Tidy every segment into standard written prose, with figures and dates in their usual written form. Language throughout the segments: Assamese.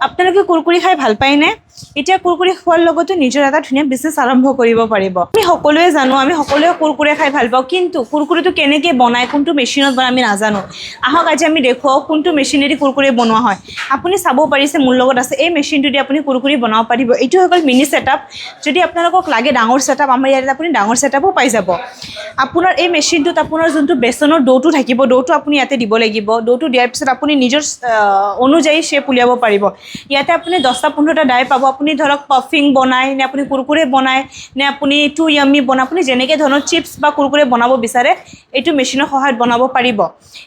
আপোনালোকে কুৰকুৰি খাই ভাল পায়নে? এতিয়া কুৰকুৰি খোৱাৰ লগতে নিজৰ এটা ধুনীয়া বিজনেছ আৰম্ভ কৰিব পাৰিব। আমি সকলোৱে জানো, আমি সকলোৱে কুৰকুৰি খাই ভাল পাওঁ, কিন্তু কুৰকুৰিটো কেনেকৈ বনায়, কোনটো মেচিনত বনায় আমি নাজানো। আহক আজি আমি দেখুৱাওঁ কোনটো মেচিনেদি কুৰকুৰি বনোৱা হয়। আপুনি চাব পাৰিছে মোৰ লগত আছে, এই মেচিনটো দি আপুনি কুৰকুৰি বনাব পাৰিব। এইটো হৈ গ'ল মিনি ছেটআপ। যদি আপোনালোকক লাগে ডাঙৰ ছেটআপ, আমাৰ ইয়াতে আপুনি ডাঙৰ ছেটআপো পাই যাব। আপোনাৰ এই মেচিনটোত আপোনাৰ যোনটো বেচনৰ ডৌটো থাকিব, ডৌটো আপুনি ইয়াতে দিব লাগিব। ডৌটো দিয়াৰ পিছত আপুনি নিজৰ অনুযায়ী শ্বেপ উলিয়াব পাৰিব। ইয়াতে আপুনি 10টা-15টা ডাই পাব। আপুনি ধৰক পাফিং বনায়, নে আপুনি কুৰকুৰে বনায়, নে আপুনি টু য়াম্মি বনায়, আপুনি যেনেকৈ ধৰণৰ চিপছ বা কুৰকুৰে বনাব বিচাৰে এইটো মেচিনৰ সহায়ত বনাব পাৰিব।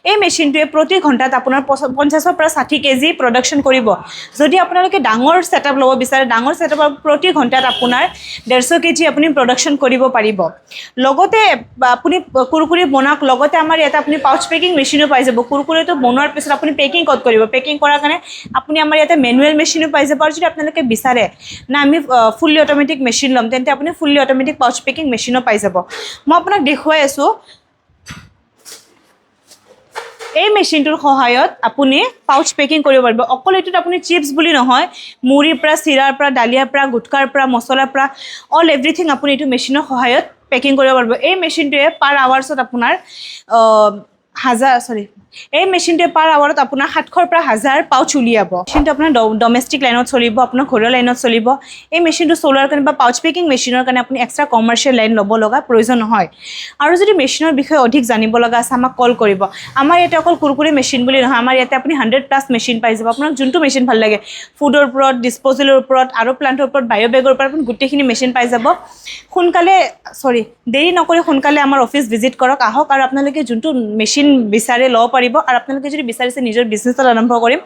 এই মেচিনটোৱে প্ৰতি ঘণ্টাত আপোনাৰ 50ৰ পৰা 60 কেজি প্ৰডাকশ্যন কৰিব। যদি আপোনালোকে ডাঙৰ ছেটআপ ল'ব বিচাৰে, ডাঙৰ ছেটআপৰ প্ৰতি ঘণ্টাত আপোনাৰ 150 কেজি আপুনি প্ৰডাকশ্যন কৰিব পাৰিব। লগতে আপুনি কুৰকুৰি বনাওক, লগতে আমাৰ ইয়াতে আপুনি পাউচ পেকিং মেচিনো পাই যাব। কুৰকুৰিটো বনোৱাৰ পিছত আপুনি পেকিং ক'ত কৰিব? পেকিং কৰাৰ কাৰণে আপুনি আমাৰ ইয়াতে মেনুৱেল মেচিনো পাই যাব। আৰু যদি আপোনালোকে বিচাৰে না আমি ফুল্লি অট'মেটিক মেচিন ল'ম, তেন্তে আপুনি ফুল্লি অট'মেটিক পাউচ পেকিং মেচিনো পাই যাব। মই আপোনাক দেখুৱাই আছোঁ। এই মেচিনটোৰ সহায়ত আপুনি পাউচ পেকিং কৰিব পাৰিব। অকল এইটোত আপুনি চিপছ বুলি নহয়, মুড়িৰ পৰা, চিৰাৰ পৰা, ডালিয়াৰ পৰা, গুটকাৰ পৰা, মছলাৰ পৰা, অল এভৰিথিং আপুনি এইটো মেচিনৰ সহায়ত পেকিং কৰিব পাৰিব। এই মেচিনটোৱে পাৰ আৱাৰ্ছত আপোনাৰ এই মেচিনটোৱে পাৰ আৱাৰত আপোনাৰ 700ৰ পৰা 1000 পাউচ উলিয়াব। মেচিনটো আপোনাৰ ডমেষ্টিক লাইনত চলিব, আপোনাৰ ঘৰুৱা লাইনত চলিব। এই মেচিনটো চলোৱাৰ কাৰণে বা পাউচ পেকিং মেচিনৰ কাৰণে আপুনি এক্সট্ৰা কমাৰ্চিয়েল লাইন ল'ব লগা প্ৰয়োজন নহয়। আৰু যদি মেচিনৰ বিষয়ে অধিক জানিব লগা আছে আমাক কল কৰিব। আমাৰ ইয়াতে অকল কুৰকুৰি মেচিন বুলি নহয়, আমাৰ ইয়াতে আপুনি 100+ মেচিন পাই যাব। আপোনাক যোনটো মেচিন ভাল লাগে, ফুডৰ ওপৰত, ডিছপ'জেলৰ ওপৰত, আৰু প্লান্টৰ ওপৰত, বায়'বেগৰ ওপৰত আপুনি গোটেইখিনি মেচিন পাই যাব। দেৰি নকৰি সোনকালে আমাৰ অফিচ ভিজিট কৰক, আহক আৰু আপোনালোকে যোনটো মেচিন বিচাৰে ল'ব পাৰিব। আৰু আপোনালোকে যদি বিচাৰিছে নিজৰ বিজনেছ এটা আৰম্ভ কৰিম,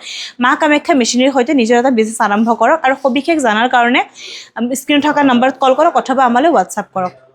মা কামাখ্যা মেচিনেৰীৰ সৈতে নিজৰ এটা বিজনেছ আৰম্ভ কৰক। আৰু সবিশেষ জানাৰ কাৰণে স্ক্ৰীণত থকা নম্বৰত কল কৰক অথবা আমালৈ হোৱাটছআপ কৰক।